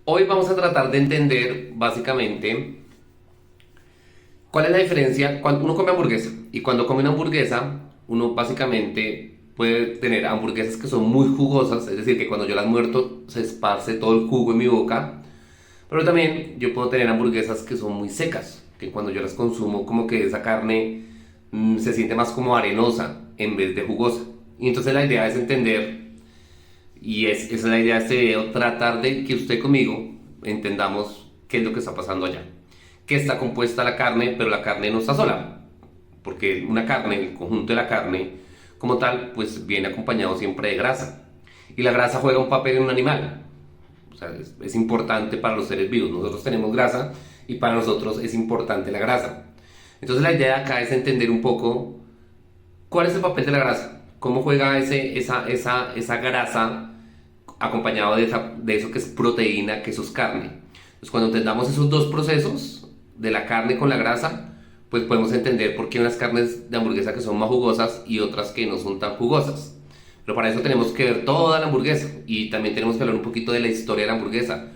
Hoy vamos a tratar de entender básicamente cuál es la diferencia cuando uno come hamburguesa y cuando come una hamburguesa, uno básicamente puede tener hamburguesas que son muy jugosas, es decir, que cuando yo las muerto se esparce todo el jugo en mi boca, pero también yo puedo tener hamburguesas que son muy secas, que cuando yo las consumo como que esa carne se siente más como arenosa en vez de jugosa. Y entonces la idea es entender, esa es la idea de este video, tratar de que usted conmigo entendamos qué es lo que está pasando allá. Que está compuesta la carne, pero la carne no está sola, porque una carne, el conjunto de la carne como tal, pues viene acompañado siempre de grasa. Y la grasa juega un papel en un animal. O sea, es importante para los seres vivos. Nosotros tenemos grasa y para nosotros es importante la grasa. Entonces la idea de acá es entender un poco cuál es el papel de la grasa, cómo juega esa grasa acompañado de eso que es proteína, que eso es carne. Entonces cuando entendamos esos dos procesos, de la carne con la grasa, pues podemos entender por qué unas carnes de hamburguesa que son más jugosas y otras que no son tan jugosas. Pero para eso tenemos que ver toda la hamburguesa y también tenemos que hablar un poquito de la historia de la hamburguesa,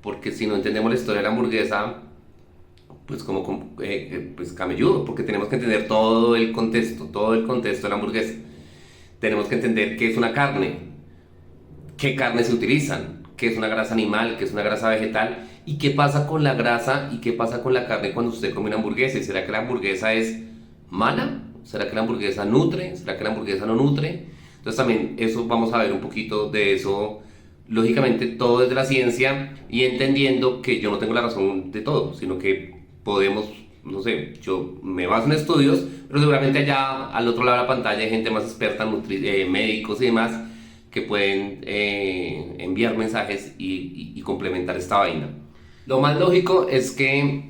porque si no entendemos la historia de la hamburguesa, pues pues camelludo, porque tenemos que entender todo el contexto de la hamburguesa. Tenemos que entender qué es una carne, qué carnes se utilizan, qué es una grasa animal, qué es una grasa vegetal y qué pasa con la grasa y qué pasa con la carne cuando usted come una hamburguesa. ¿Y será que la hamburguesa es mala? ¿Será que la hamburguesa nutre? ¿Será que la hamburguesa no nutre? Entonces también eso vamos a ver un poquito de eso, lógicamente todo desde la ciencia y entendiendo que yo no tengo la razón de todo, sino que podemos, no sé, yo me baso en estudios, pero seguramente allá al otro lado de la pantalla hay gente más experta, médicos y demás, que pueden enviar mensajes y complementar esta vaina. Lo más lógico es que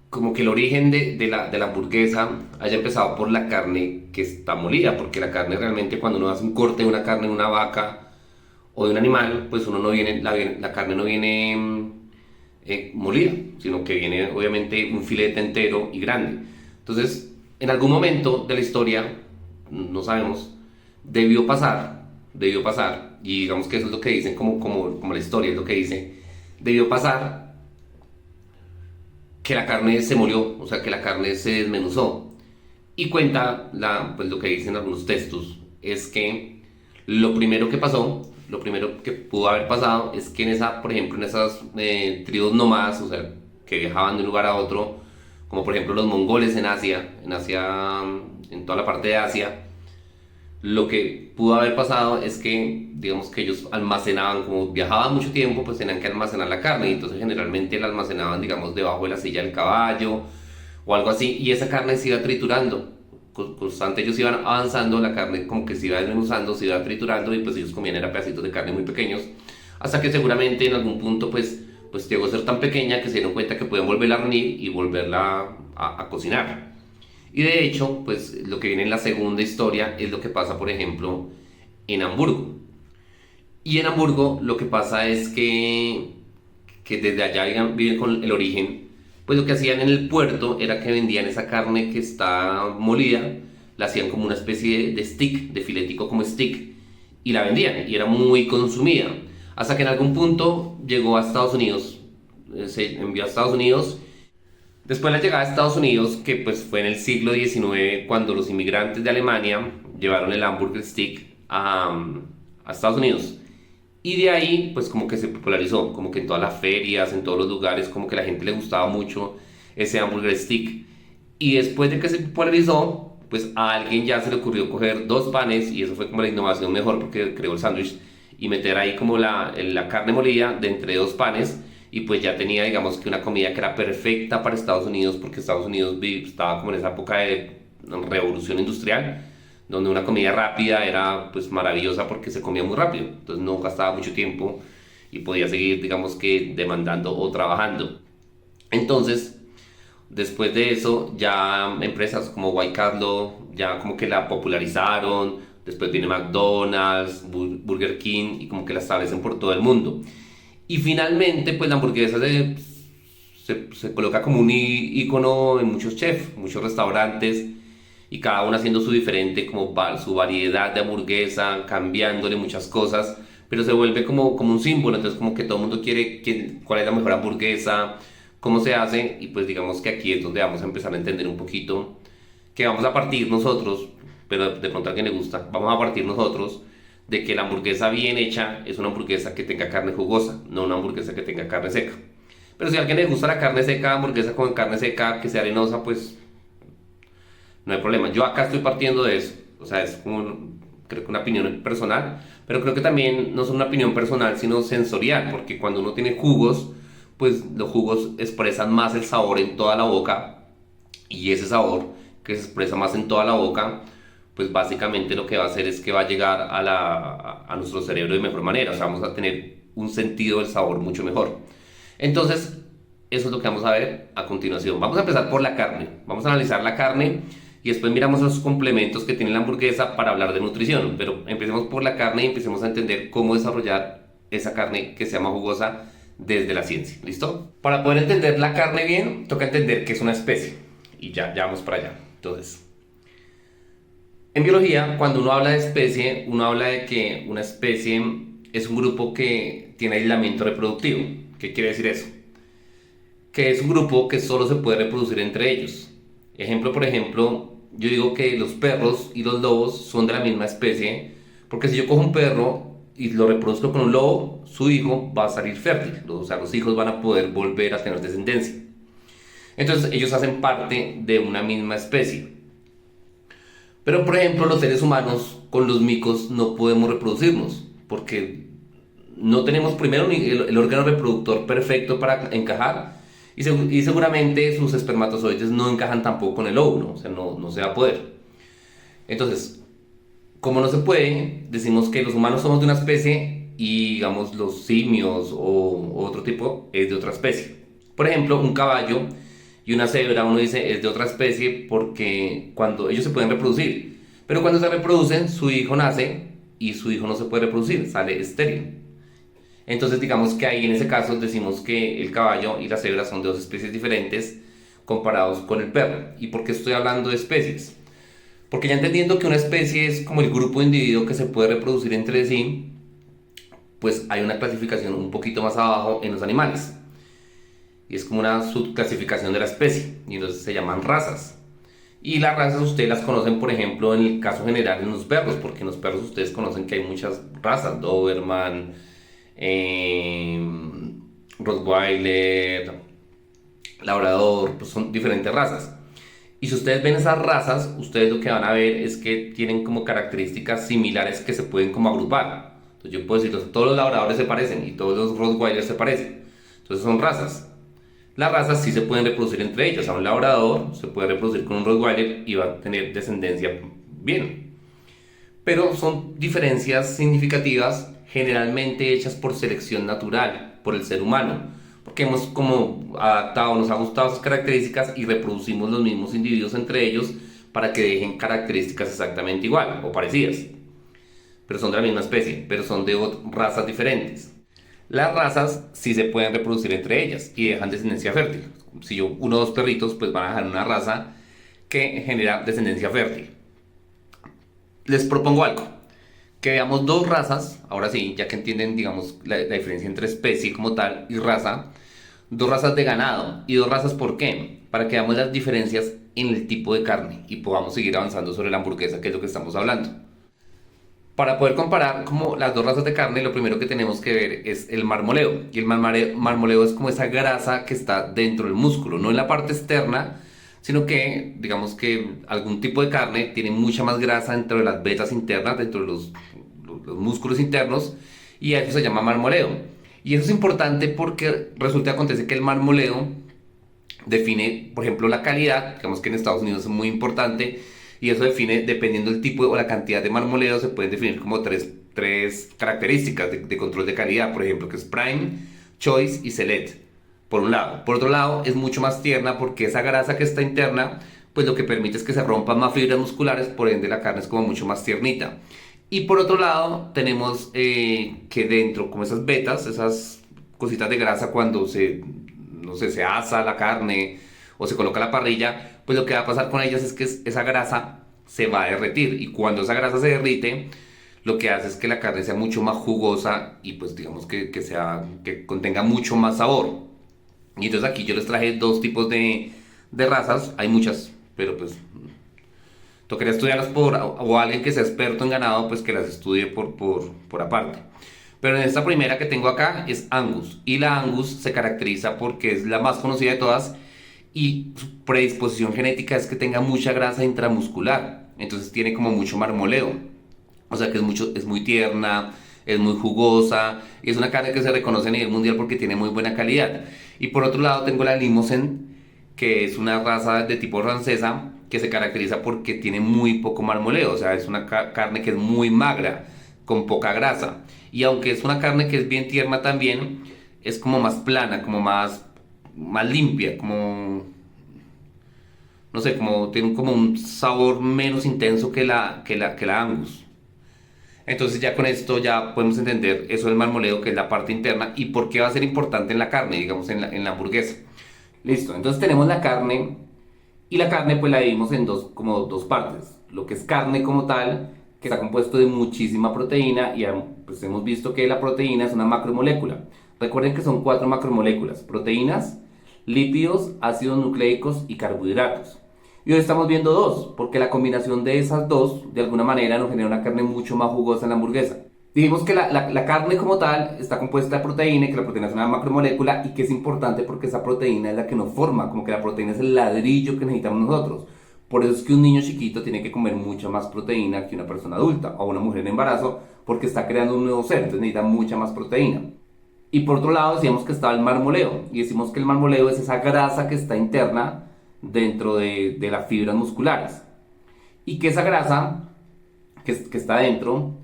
como que el origen de la hamburguesa haya empezado por la carne que está molida, porque la carne realmente cuando uno hace un corte de una carne de una vaca o de un animal, pues uno no viene, la carne no viene molida, sino que viene obviamente un filete entero y grande. Entonces, en algún momento de la historia, no sabemos, debió pasar, y digamos que eso es lo que dicen como la historia, es lo que dice, debió pasar que la carne se molió, o sea, que la carne se desmenuzó. Y cuenta, pues lo que dicen algunos textos, es que lo primero que pasó, lo primero que pudo haber pasado, es que por ejemplo, en esas tribus nómadas, o sea, que viajaban de un lugar a otro, como por ejemplo los mongoles en toda la parte de Asia, lo que pudo haber pasado es que, digamos que ellos almacenaban, como viajaban mucho tiempo, pues tenían que almacenar la carne, y entonces generalmente la almacenaban, digamos, debajo de la silla del caballo o algo así, y esa carne se iba triturando. Constante ellos iban avanzando, la carne como que se iba desmenuzando, se iba triturando, y pues ellos comían era pedacitos de carne muy pequeños, hasta que seguramente en algún punto pues llegó a ser tan pequeña que se dieron cuenta que podían volverla a reunir y volverla a cocinar. Y de hecho, pues lo que viene en la segunda historia es lo que pasa, por ejemplo, en Hamburgo. Y en Hamburgo lo que pasa es que desde allá viven con el origen, pues lo que hacían en el puerto era que vendían esa carne que está molida, la hacían como una especie de stick, de filetico como stick, y la vendían, y era muy consumida. Hasta que en algún punto llegó a Estados Unidos, se envió a Estados Unidos. Después de la llegada a Estados Unidos, que pues fue en el siglo XIX, cuando los inmigrantes de Alemania llevaron el hamburger stick a Estados Unidos. Y de ahí, pues como que se popularizó, como que en todas las ferias, en todos los lugares, como que a la gente le gustaba mucho ese hamburger stick. Y después de que se popularizó, pues a alguien ya se le ocurrió coger dos panes, y eso fue como la innovación mejor, porque creó el sándwich, y meter ahí como la carne molida de entre dos panes, y pues ya tenía, digamos, que una comida que era perfecta para Estados Unidos, porque Estados Unidos estaba como en esa época de revolución industrial, donde una comida rápida era pues maravillosa porque se comía muy rápido, entonces no gastaba mucho tiempo y podía seguir, digamos, que demandando o trabajando. Entonces, después de eso, ya empresas como White Castle ya como que la popularizaron, después viene McDonald's, Burger King, y como que la establecen por todo el mundo. Y finalmente, pues la hamburguesa se coloca como un icono en muchos chefs, muchos restaurantes, y cada uno haciendo su diferente, como su variedad de hamburguesa, cambiándole muchas cosas, pero se vuelve como un símbolo, entonces como que todo el mundo quiere cuál es la mejor hamburguesa, cómo se hace, y pues digamos que aquí es donde vamos a empezar a entender un poquito que vamos a partir nosotros, pero de pronto a alguien le gusta, vamos a partir nosotros de que la hamburguesa bien hecha es una hamburguesa que tenga carne jugosa, no una hamburguesa que tenga carne seca. Pero si a alguien le gusta la carne seca, hamburguesa con carne seca, que sea arenosa, pues no hay problema. Yo acá estoy partiendo de eso. O sea, es como, creo que una opinión personal, pero creo que también no es una opinión personal, sino sensorial, porque cuando uno tiene jugos, pues los jugos expresan más el sabor en toda la boca, y ese sabor que se expresa más en toda la boca, pues básicamente lo que va a hacer es que va a llegar a nuestro cerebro de mejor manera. O sea, vamos a tener un sentido del sabor mucho mejor. Entonces, eso es lo que vamos a ver a continuación. Vamos a empezar por la carne. Vamos a analizar la carne y después miramos los complementos que tiene la hamburguesa para hablar de nutrición. Pero empecemos por la carne y empecemos a entender cómo desarrollar esa carne que se llama jugosa desde la ciencia. ¿Listo? Para poder entender la carne bien, toca entender que es una especie. Y ya vamos para allá. Entonces, en biología, cuando uno habla de especie, uno habla de que una especie es un grupo que tiene aislamiento reproductivo. ¿Qué quiere decir eso? Que es un grupo que solo se puede reproducir entre ellos. Ejemplo, por ejemplo, yo digo que los perros y los lobos son de la misma especie, porque si yo cojo un perro y lo reproduzco con un lobo, su hijo va a salir fértil, o sea, los hijos van a poder volver a tener descendencia. Entonces ellos hacen parte de una misma especie. Pero, por ejemplo, los seres humanos con los micos no podemos reproducirnos, porque no tenemos primero ni el órgano reproductor perfecto para encajar, y seguramente sus espermatozoides no encajan tampoco con el óvulo, o sea, no se va a poder. Entonces, como no se puede, decimos que los humanos somos de una especie y, digamos, los simios o otro tipo es de otra especie. Por ejemplo, un caballo y una cebra, uno dice es de otra especie porque cuando ellos se pueden reproducir, pero cuando se reproducen, su hijo nace y su hijo no se puede reproducir, sale estéril. Entonces digamos que ahí en ese caso decimos que el caballo y la cebra son de dos especies diferentes comparados con el perro. ¿Y por qué estoy hablando de especies? Porque ya entendiendo que una especie es como el grupo de individuos que se puede reproducir entre sí, pues hay una clasificación un poquito más abajo en los animales. Y es como una subclasificación de la especie, y entonces se llaman razas. Y las razas ustedes las conocen, por ejemplo, en el caso general en los perros, porque en los perros ustedes conocen que hay muchas razas, Doberman, eh, Rottweiler, Labrador, pues son diferentes razas. Y si ustedes ven esas razas, ustedes lo que van a ver es que tienen como características similares que se pueden como agrupar. Entonces yo puedo decir, todos los labradores se parecen y todos los Rottweilers se parecen. Entonces son razas. Las razas sí se pueden reproducir entre ellas. O sea, un labrador se puede reproducir con un Rottweiler y va a tener descendencia bien. Pero son diferencias significativas generalmente hechas por selección natural, por el ser humano, porque hemos como adaptado, nos ha gustado esas características y reproducimos los mismos individuos entre ellos para que dejen características exactamente igual o parecidas. Pero son de la misma especie, pero son de razas diferentes. Las razas sí se pueden reproducir entre ellas y dejan descendencia fértil. Si yo uno o dos perritos, pues van a dejar una raza que genera descendencia fértil. Les propongo algo, que veamos dos razas, ahora sí, ya que entienden, digamos, la diferencia entre especie como tal y raza, dos razas de ganado. ¿Y dos razas por qué? Para que veamos las diferencias en el tipo de carne y podamos seguir avanzando sobre la hamburguesa, que es lo que estamos hablando. Para poder comparar como las dos razas de carne, lo primero que tenemos que ver es el marmoleo. Y el marmoleo es como esa grasa que está dentro del músculo, no en la parte externa, sino que, digamos que algún tipo de carne tiene mucha más grasa dentro de las vetas internas, dentro de los músculos internos, y eso se llama marmoleo. Y eso es importante porque resulta acontece que el marmoleo define, por ejemplo, la calidad, digamos que en Estados Unidos es muy importante, y eso define, dependiendo del tipo o la cantidad de marmoleo, se pueden definir como tres características de control de calidad, por ejemplo, que es Prime, Choice y Select, por un lado. Por otro lado, es mucho más tierna porque esa grasa que está interna, pues lo que permite es que se rompan más fibras musculares, por ende la carne es como mucho más tiernita. Y por otro lado, tenemos que dentro, como esas vetas, esas cositas de grasa cuando no sé, se asa la carne o se coloca a la parrilla, pues lo que va a pasar con ellas es que esa grasa se va a derretir. Y cuando esa grasa se derrite, lo que hace es que la carne sea mucho más jugosa y pues digamos que contenga mucho más sabor. Y entonces aquí yo les traje dos tipos de razas, hay muchas, pero pues tocaría estudiarlas o alguien que sea experto en ganado, pues que las estudie por aparte. Pero en esta primera que tengo acá es Angus. Y la Angus se caracteriza porque es la más conocida de todas y su predisposición genética es que tenga mucha grasa intramuscular. Entonces tiene como mucho marmoleo. O sea que es muy tierna, es muy jugosa y es una carne que se reconoce a nivel mundial porque tiene muy buena calidad. Y por otro lado tengo la Limousin, que es una raza de tipo francesa que se caracteriza porque tiene muy poco marmoleo. O sea, es una carne que es muy magra, con poca grasa. Y aunque es una carne que es bien tierna también, es como más plana, como más limpia, como no sé, como tiene como un sabor menos intenso que la Angus. Entonces ya con esto ya podemos entender eso del marmoleo, que es la parte interna, y por qué va a ser importante en la carne, digamos, en la hamburguesa. Listo, entonces tenemos la carne, y la carne pues la dividimos en como dos partes. Lo que es carne como tal, que está compuesto de muchísima proteína, y pues hemos visto que la proteína es una macromolécula. Recuerden que son cuatro macromoléculas: proteínas, lípidos, ácidos nucleicos y carbohidratos. Y hoy estamos viendo dos, porque la combinación de esas dos, de alguna manera, nos genera una carne mucho más jugosa en la hamburguesa. Dijimos que la carne como tal está compuesta de proteína y que la proteína es una macromolécula y que es importante porque esa proteína es la que nos forma, como que la proteína es el ladrillo que necesitamos nosotros. Por eso es que un niño chiquito tiene que comer mucha más proteína que una persona adulta o una mujer en embarazo porque está creando un nuevo ser, entonces necesita mucha más proteína. Y por otro lado decíamos que estaba el marmoleo y decimos que el marmoleo es esa grasa que está interna dentro de las fibras musculares y que esa grasa que está dentro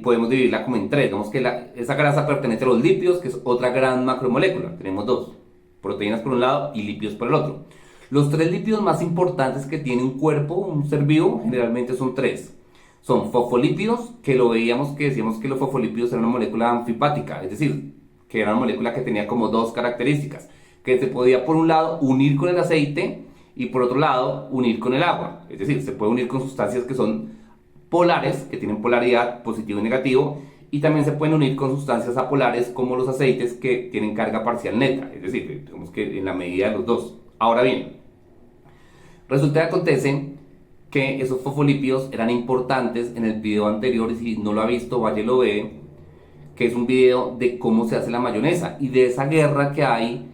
podemos dividirla como en tres. Digamos que esa grasa pertenece a los lípidos, que es otra gran macromolécula. Tenemos dos, proteínas por un lado y lípidos por el otro. Los tres lípidos más importantes que tiene un cuerpo, un ser vivo, generalmente son tres. Son fosfolípidos, que lo veíamos que decíamos que los fosfolípidos eran una molécula anfipática, es decir, que era una molécula que tenía como dos características, que se podía por un lado unir con el aceite y por otro lado unir con el agua. Es decir, se puede unir con sustancias que son polares, que tienen polaridad positivo y negativo, y también se pueden unir con sustancias apolares como los aceites que tienen carga parcial neta, es decir, digamos que en la medida de los dos. Ahora bien, resulta que acontece que esos fosfolípidos eran importantes en el video anterior, y si no lo ha visto, vaya y lo ve, que es un video de cómo se hace la mayonesa y de esa guerra que hay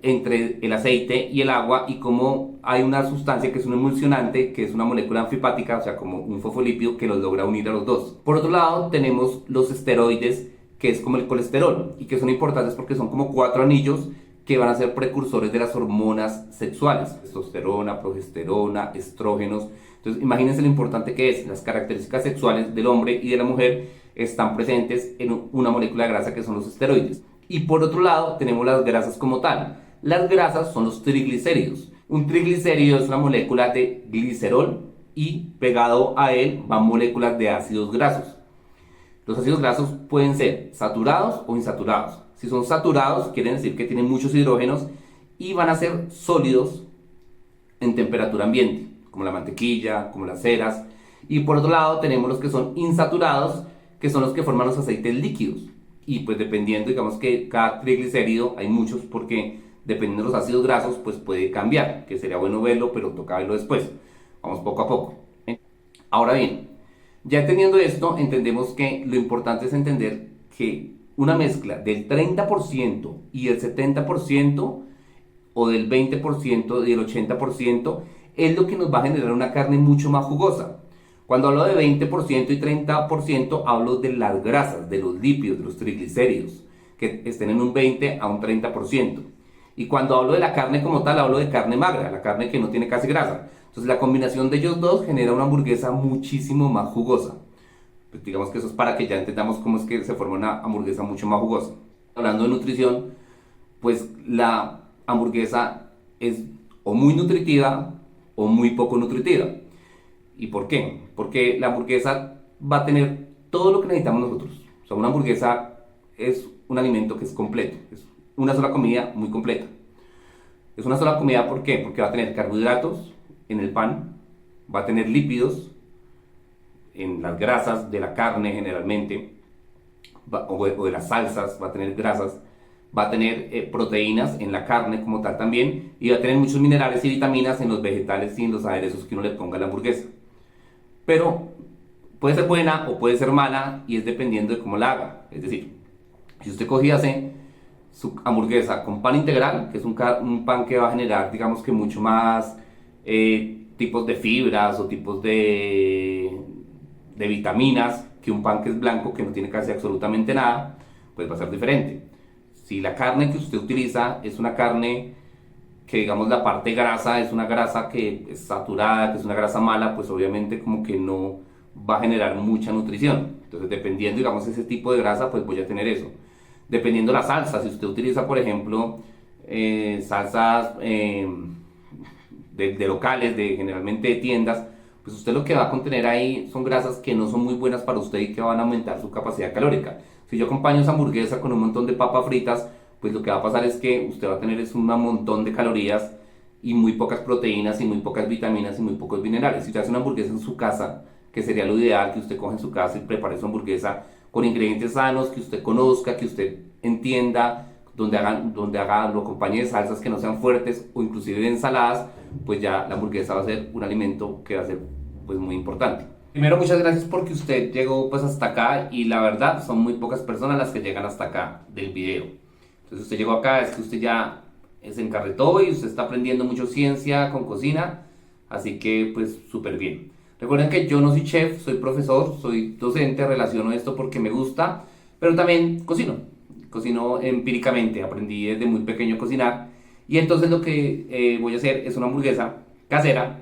entre el aceite y el agua y cómo hay una sustancia que es un emulsionante, que es una molécula anfipática, o sea, como un fosfolípido que los logra unir a los dos. Por otro lado, tenemos los esteroides, que es como el colesterol, y que son importantes porque son como cuatro anillos que van a ser precursores de las hormonas sexuales: testosterona, progesterona, estrógenos. Entonces, imagínense lo importante que es. Las características sexuales del hombre y de la mujer están presentes en una molécula de grasa que son los esteroides. Y por otro lado, tenemos las grasas como tal. Las grasas son los triglicéridos. Un triglicérido es una molécula de glicerol y pegado a él van moléculas de ácidos grasos. Los ácidos grasos pueden ser saturados o insaturados. Si son saturados, quieren decir que tienen muchos hidrógenos y van a ser sólidos en temperatura ambiente, como la mantequilla, como las ceras. Y por otro lado tenemos los que son insaturados, que son los que forman los aceites líquidos. Y pues dependiendo, digamos que cada triglicérido, hay muchos porque dependiendo de los ácidos grasos, pues puede cambiar, que sería bueno verlo, pero toca verlo después. Vamos poco a poco. Ahora bien, ya entendiendo esto, entendemos que lo importante es entender que una mezcla del 30% y el 70% o del 20% y el 80% es lo que nos va a generar una carne mucho más jugosa. Cuando hablo de 20% y 30%, hablo de las grasas, de los lípidos, de los triglicéridos, que estén en un 20 a un 30%. Y cuando hablo de la carne como tal, hablo de carne magra, la carne que no tiene casi grasa. Entonces la combinación de ellos dos genera una hamburguesa muchísimo más jugosa. Pues digamos que eso es para que ya entendamos cómo es que se forma una hamburguesa mucho más jugosa. Hablando de nutrición, pues la hamburguesa es o muy nutritiva o muy poco nutritiva. ¿Y por qué? Porque la hamburguesa va a tener todo lo que necesitamos nosotros. O sea, una hamburguesa es un alimento que es completo. Es una sola comida muy completa. Es una sola comida, ¿por qué? Porque va a tener carbohidratos en el pan, va a tener lípidos en las grasas de la carne generalmente, o de las salsas, va a tener grasas, va a tener proteínas en la carne como tal también, y va a tener muchos minerales y vitaminas en los vegetales y en los aderezos que uno le ponga a la hamburguesa. Pero puede ser buena o puede ser mala y es dependiendo de cómo la haga. Es decir, si usted coge y hace su hamburguesa con pan integral, que es un pan que va a generar, digamos que mucho más tipos de fibras o tipos de vitaminas que un pan que es blanco, que no tiene casi absolutamente nada, pues va a ser diferente. Si la carne que usted utiliza es una carne que, digamos, la parte grasa es una grasa que es saturada, que es una grasa mala, pues obviamente como que no va a generar mucha nutrición. Entonces, dependiendo, digamos, ese tipo de grasa, pues voy a tener eso. Dependiendo la salsa, si usted utiliza, por ejemplo, salsas de locales, generalmente de tiendas, pues usted lo que va a contener ahí son grasas que no son muy buenas para usted y que van a aumentar su capacidad calórica. Si yo acompaño esa hamburguesa con un montón de papas fritas, pues lo que va a pasar es que usted va a tener un montón de calorías y muy pocas proteínas y muy pocas vitaminas y muy pocos minerales. Si usted hace una hamburguesa en su casa, que sería lo ideal, que usted coja en su casa y prepare su hamburguesa con ingredientes sanos, que usted conozca, que usted entienda, lo acompañe de salsas que no sean fuertes o inclusive de ensaladas, pues ya la hamburguesa va a ser un alimento que va a ser pues muy importante. Primero, muchas gracias porque usted llegó pues hasta acá y la verdad son muy pocas personas las que llegan hasta acá del video. Entonces usted llegó acá, es que usted ya se encarretó y usted está aprendiendo mucho ciencia con cocina, así que pues súper bien. Recuerden que yo no soy chef, soy profesor, soy docente, relaciono esto porque me gusta, pero también cocino empíricamente, aprendí desde muy pequeño a cocinar y entonces lo que voy a hacer es una hamburguesa casera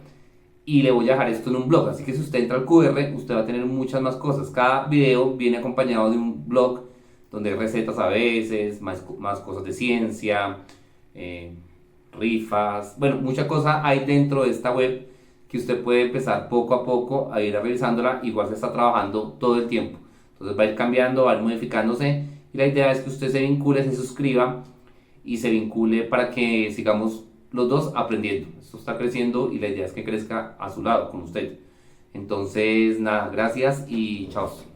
y le voy a dejar esto en un blog, así que si usted entra al QR, usted va a tener muchas más cosas. Cada video viene acompañado de un blog donde hay recetas a veces, más cosas de ciencia, rifas, bueno, mucha cosa hay dentro de esta web que usted puede empezar poco a poco a ir revisándola, igual se está trabajando todo el tiempo, entonces va a ir cambiando, va a ir modificándose y la idea es que usted se vincule, se suscriba y se vincule para que sigamos los dos aprendiendo. Esto está creciendo y la idea es que crezca a su lado, con usted. Entonces, nada, gracias y chao.